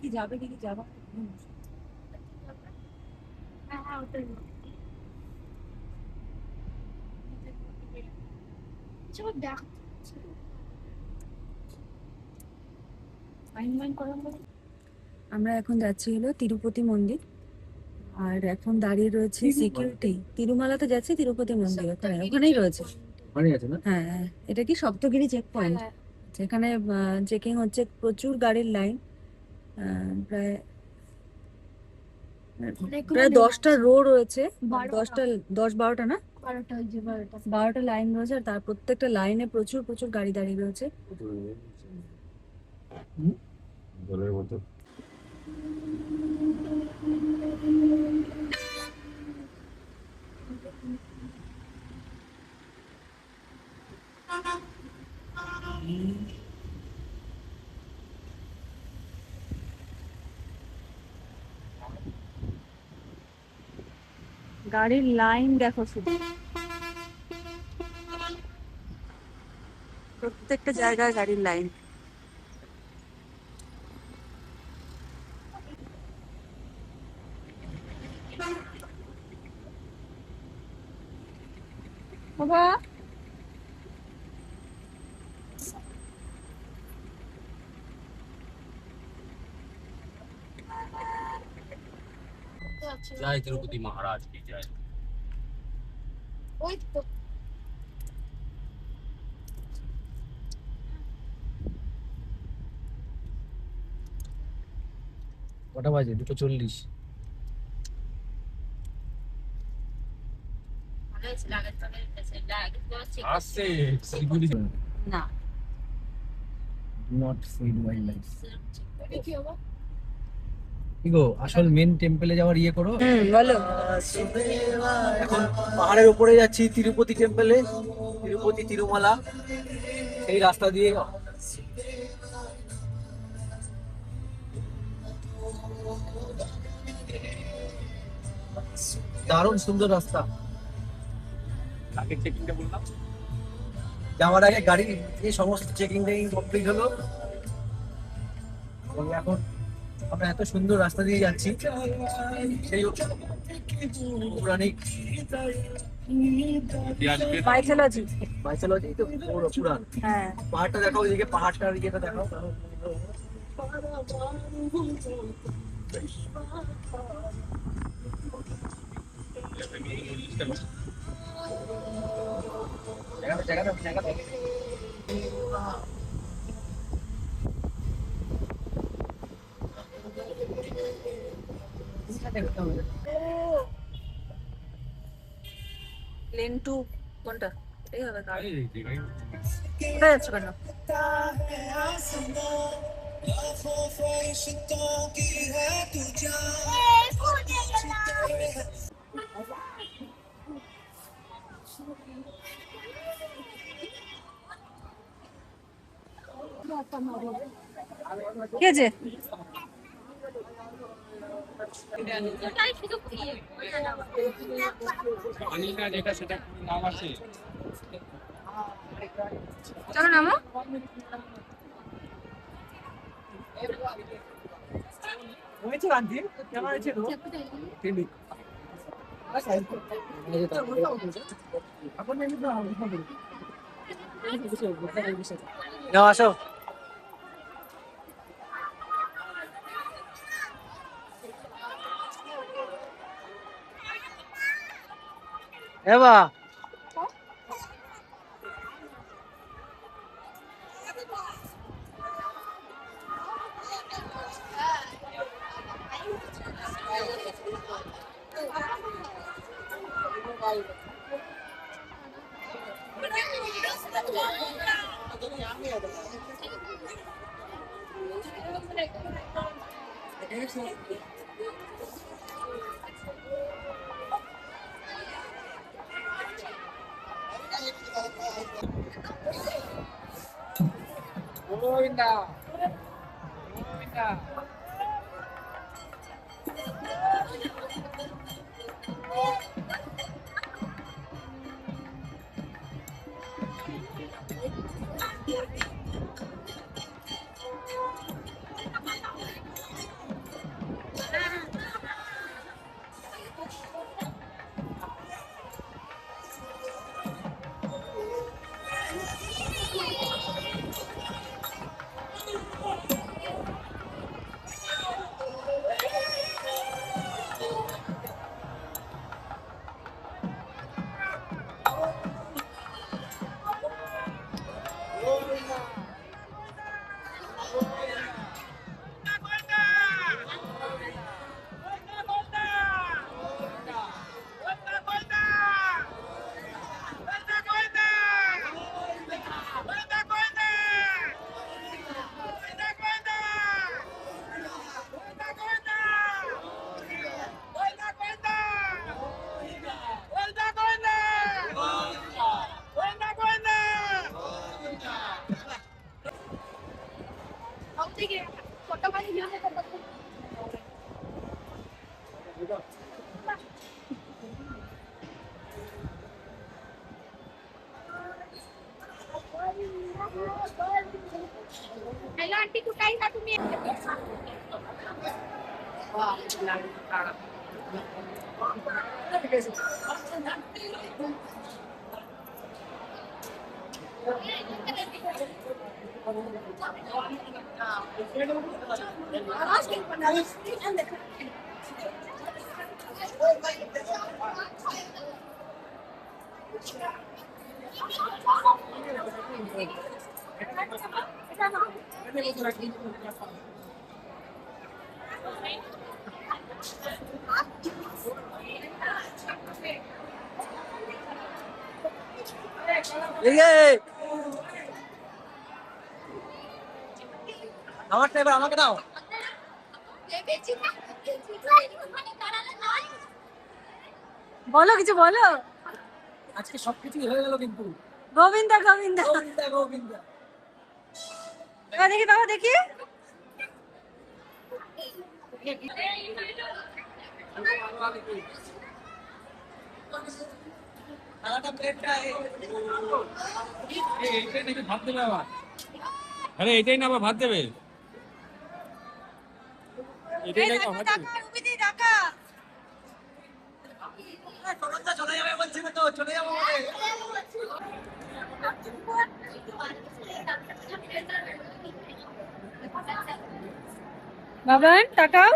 কি যাবে কি যাবা। হ্যাঁ হ্যাঁ ওটাই দেখ ফাইন ফাইন করা হবে। আমরা এখন যাচ্ছি হলো তিরুপতি মন্দির। আর এখন দাঁড়িয়ে রয়েছে সিকিউরিটি। তিরুমালাতে যাচ্ছে, তিরুপতি মন্দির ওখানেই রয়েছে। ওখানেই আছে না? হ্যাঁ হ্যাঁ, এটা কি সপ্তগিরি চেক পয়েন্ট। হ্যাঁ যেখানে চেকিং হচ্ছে, প্রচুর গাড়ির লাইন। প্রায় প্রায় 10টা রো রয়েছে, 10টা 10-12টা না, 12টা ওই যে 12টা 12টা লাইন রয়েছে। আর তার প্রত্যেকটা লাইনে প্রচুর প্রচুর গাড়ি দাঁড়িয়ে রয়েছে। জলের বোতল। গাড়ির লাইন দেখো শুধু, প্রত্যেকটা জায়গায় গাড়ির লাইন। বাবা जय तिरुपति महाराज की जय। ওই তো কটা বাজে? 2:40। আসছে সিকিউরিটি না, নট ফিড ওয়াইল্ড লাইফ। কি হবে কি গো, আসল মেন টেম্পলে যাওয়ার ইয়ে করো। বলো। এখন পাহাড়ের উপরে যাচ্ছি তিরুপতি টেম্পলে, তিরুপতি তিরুমালা, সেই রাস্তা দিয়ে। দারুণ সুন্দর রাস্তা। আগে চেকিংটা বললাম, যাওয়ার আগে গাড়ি সমস্ত চেকিং কমপ্লিট হলো। এবং এখন আমরা এত সুন্দর রাস্তা দিয়ে যাচ্ছি, সেই পৌরাণিক মাইথোলজি। মাইথোলজি তো পুরাণ। হ্যাঁ, পাহাড়টা দেখাও, ওইদিকে পাহাড়টার ইয়েটা দেখাও। লেন টু কোনটা? এই হবে গাড়ি। কোথায় যাচ্ছ কেন? কে যে চলো নামো। হয়েছে গান্ধী কেমন হয়েছে? নাও আসো। এবা গোবিন্দা গোবিন্দা। हॅलो आंटी कुठे आहे का तुम्ही আমারটা এবার আমাকে দাও। বলো কিছু বলো। আজকে সবকিছুই হয়ে গেল কিন্তু। গোবিন্দা গোবিন্দা গোবিন্দা গোবিন্দা। এবার দেখি বাবা দেখি। এইটাই নাকি ভাত দেবে আবার? আরে এটাই না আবার ভাত দেবে? এটাই নাকি ভাত দেবে? চলে যাবে বলছিল তো, চলে যাবো বলে। বাবান তাকাও।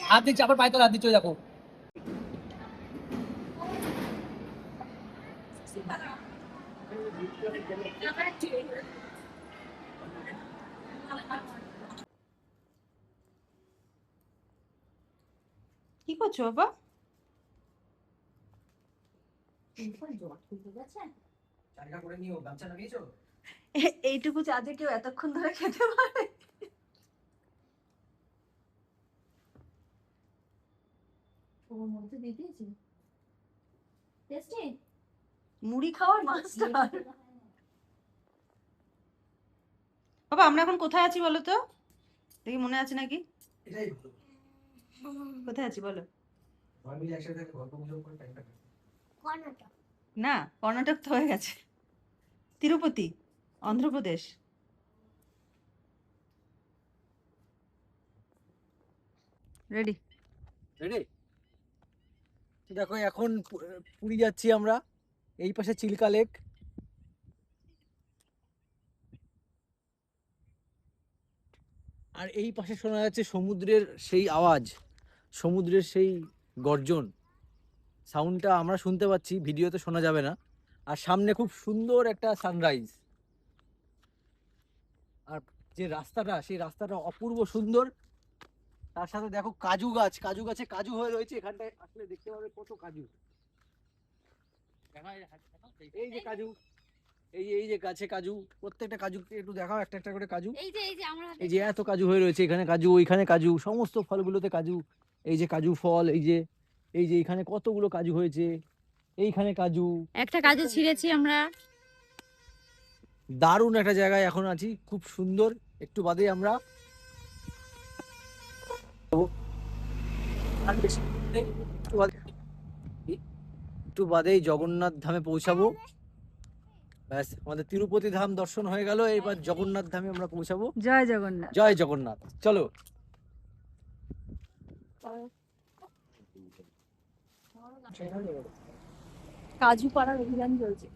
হাত দিচ্ছি, আবার পায়ে তো হাত দিচ্ছ, দেখো। কি করছো বাবা? চালটা করে নিও, গামছা লাগিয়েছো? এইটুকু চাঁদে কেউ এতক্ষণ ধরে খেতে পারে? ওর মধ্যে দিয়ে দিয়েছি টেস্টি মুড়ি খাওয়ার মাস্টার। বাবা আমরা এখন কোথায় আছি বলো তো, দেখি মনে আছে নাকি? এটাই ভালো। কোথায় আছি বলো? সবাই মিলে একসাথে থাকলে গল্প গুজব করে টাইমটা কাটে। কর্ণাটক না, কর্ণাটক তো হয়ে গেছে। তিরুপতি, অন্ধ্রপ্রদেশ। রেডি? রেডি? দেখো এখন পুরী যাচ্ছি আমরা। এই পাশে চিল্কা লেক। আর এই পাশে শোনা যাচ্ছে সমুদ্রের সেই আওয়াজ, সমুদ্রের সেই গর্জন। সাউন্ডটা আমরা শুনতে পাচ্ছি, ভিডিওতে শোনা যাবে না। আর সামনে খুব সুন্দর একটা সানরাইজ। আর যে রাস্তাটা, সেই রাস্তাটা অপূর্ব সুন্দর। তার সাথে দেখো কাজু গাছ, কাজু গাছে কাজু হয়ে রয়েছে। এখানটায় আসলে দেখতে পাবে কত কাজু। এই যে কাজু, এই যে গাছে কাজু, প্রত্যেকটা কাজু একটু দেখাও, একটা একটা করে কাজু। এই যে আমরা এই যে এত কাজু হয়ে রয়েছে, এখানে কাজু, ওইখানে কাজু, সমস্ত ফলগুলোতে কাজু। এই যে কাজু ফল, এই যে এখানে কতগুলো কাজু হয়েছে, এইখানে কাজু। একটা কাজু ছিঁড়েছি আমরা। দারুণ একটা জায়গায় এখন আছি, খুব সুন্দর। একটু বাদে আমরা একটু বাদেই জগন্নাথ ধামে পৌঁছাবো। ব্যাস, আমাদের তিরুপতি ধাম দর্শন হয়ে গেল। এবার জগন্নাথ ধামে আমরা পৌঁছাবো। জয় জগন্নাথ। জয় জগন্নাথ। চলো। কাজু পাড়ার অভিযান চলছে।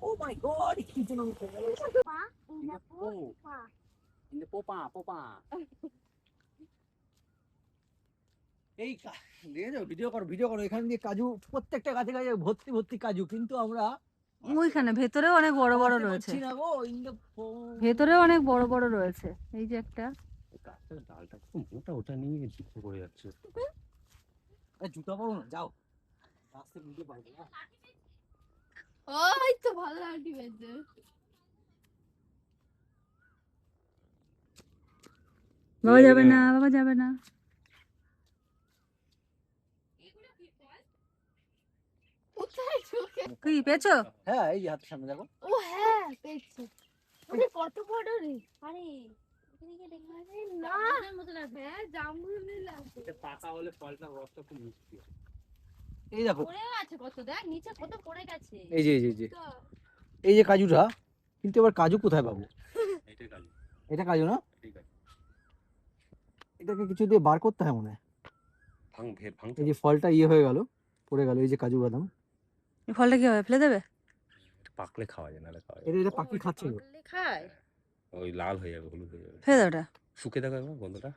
Oh my god, কি যেন হয়ে গেল। পা ইন্দা পা ইন্দে পোপা পোপা। এই ভিডিও করো এখান দিয়ে কাজু, প্রত্যেকটা গাছে গাছে ভর্তি ভর্তি কাজু, কিন্তু আমরা ওইখানে ভেতরেও অনেক বড় বড় আসতে রয়েছে, পারছি না গো। ইন্দে ভেতরেও অনেক বড় বড় রয়েছে। এই যে একটা, গাছটার ডালটা খুব মোটা, ওটা নিয়ে যুক্ত করে যাচ্ছে। জুতা পরো না, যাও রাস্তে বুঝতে পারবে না। ওই তো ভালো লাঠি বেঁধে বাবা যাবে না, বাবা যাবে না। কোথায় ঢুকে কি পেয়েছো? হ্যাঁ এই যে হাতের সামনে দেখো। ও হ্যাঁ পেয়েছি ওরে কত বড় রে আরে এদিকে দেখ আরে না জামরুলের মতো লাগছে হ্যাঁ জামরুলের লাগছে এটা পাকা হলে ফলটা রসটা খুব মিষ্টি হয়। এই দেখো, পড়ে আছে কত দেখ নিচে কত পড়ে গেছে এই যে এই যে কাজুটা, কিন্তু এবার কাজু কোথায় পাবো? এটাই কাজু, এটা কাজু না, এটাই কাজু। এটাকে কিছু দিয়ে বার করতে হয় মনে হয়। ভাঙ এই যে ফলটা ইয়ে হয়ে গেল, পড়ে গেল, এই যে কাজু বাদাম। এই ফলটা কি হবে, ফেলে দেবে? পাকলে খাওয়া যায়, নাহলে খাওয়া যায় এটা পাখি খাচ্ছে গো। খায়, না। ওই লাল হয়ে যাবে, হলুদ হয়ে যাবে। ফেলে দাও ওটা। শুকে দেখো একবার গন্ধটা।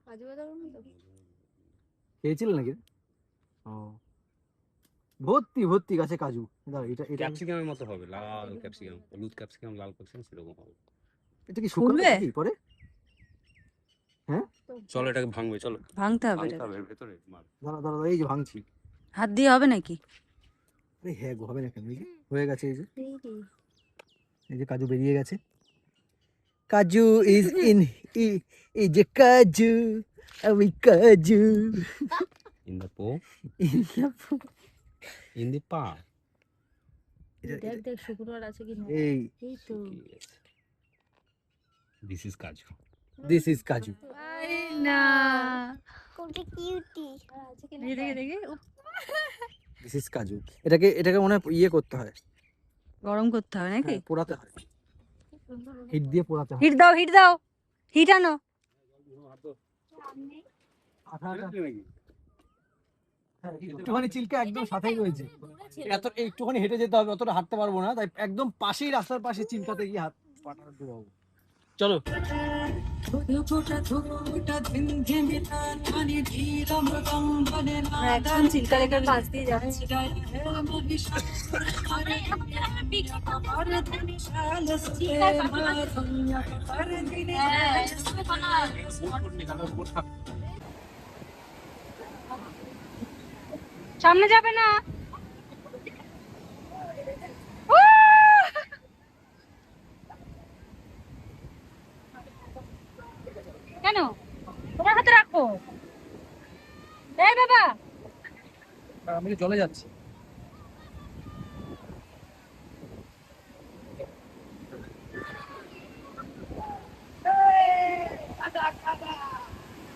কাজু বাদামের মতো খেয়েছিল নাকি? ও, ভর্তি ভর্তি গাছে কাজু। দাঁড়া, এটা ক্যাপসিকামের মতো হবে, লাল ক্যাপসিকাম, হলুদ ক্যাপসিকাম, লাল ক্যাপসিকাম সেরকম হবে। এটা কি শুকাবে ফুলবে? নাকি পরে? চলো এটাকে ভাঙবে, চলো ভাঙতে হবে ভাঙতে এটা। হবে এর ভেতরে মাল। দাঁড়া, এই যে ভাঙছি। হাত দিয়ে হবে নাকি? আরে হ্যাঁ গো, হবে না কেন? এই যে হয়ে গেছে, এই যে রে এই যে কাজু বেরিয়ে গেছে। কাজু ইজ ইন, এই যে কাজু, আমি কাজু ইন দ্য পো, ইন দ্য পা। দেখ দেখ শুক্রবার আছে কি না এই এই তো দিস ইজ কাজু। দিস ইজ কাজু। আরে না, কোনটা কিউটি আছে কি না দেখে দেখে দিস ইজ কাজু। এটাকে মনে হয় ইয়ে করতে হয়, গরম করতে হবে নাকি? হ্যাঁ, পোড়াতে হয়, হিট দিয়ে পোড়াতে হয়। হিট দাও, হিট দাও, হিট আনো। আঠা আঠা। হ্যাঁ, একটুখানি চিলকা একদম সাথেই রয়েছে। এত একটুখানি হেঁটে যেতে হবে, অতটা হাঁটতে পারবো না, তাই একদম পাশেই, রাস্তার পাশে চিলকাতে গিয়ে হাত পাটা ডুবাবো। চলো। আমরা এখন চিল্কা লেকের পাশ দিয়ে যাচ্ছি। সামনে যাবে না। কেন তোমার হাতে রাখো? এই বাবা, আমি চলে যাচ্ছি।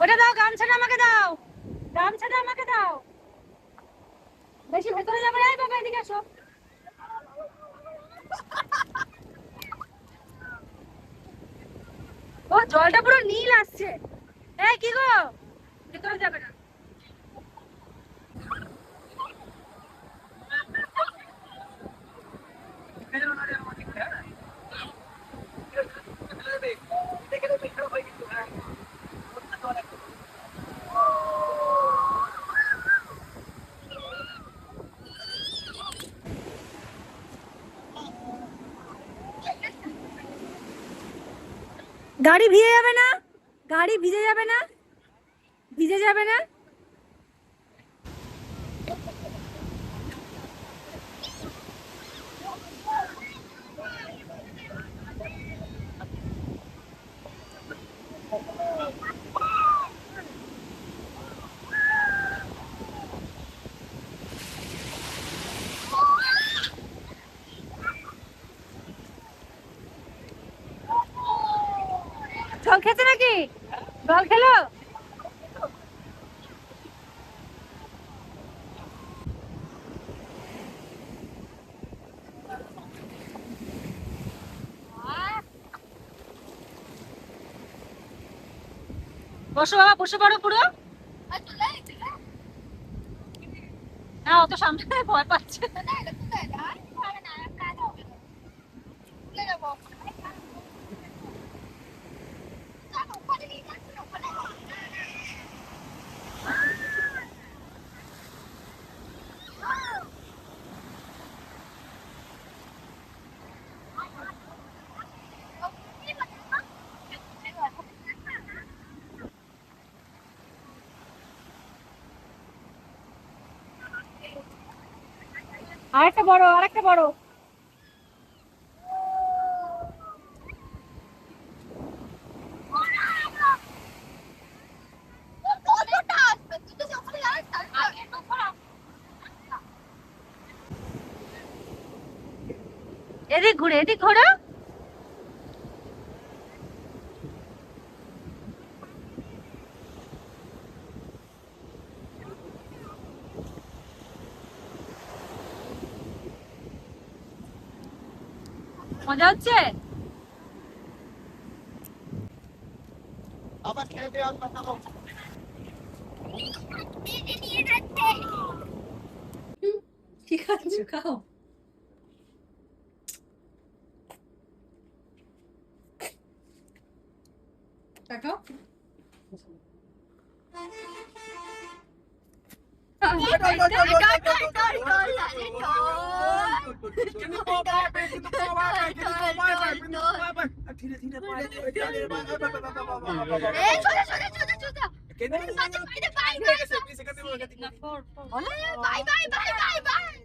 ওটা দাও, গামছাটা আমাকে দাও, গামছাটা আমাকে দাও। বেশি ভেতরে যাবে না। এই বাবা এদিকে আসো। ও জলটা পুরো নীল আসছে। এই কি গো, ভেতরে যাবে না। গাড়ি ভিজে যাবে না, গাড়ি ভিজে যাবে না, ভিজে যাবে না। জল খেতে নাকি? জল খেলো? বসো বাবা, বসে পড়ো পুরো। না অত সামনে ভয় পাচ্ছে। আরেকটা বড়, আরেকটা বড়। এদিক ঘুরে, এদিক ঘোরো। মজা হচ্ছে? কি খাচ্ছ? খাও। তাকাও। Bye bye bye bye bye.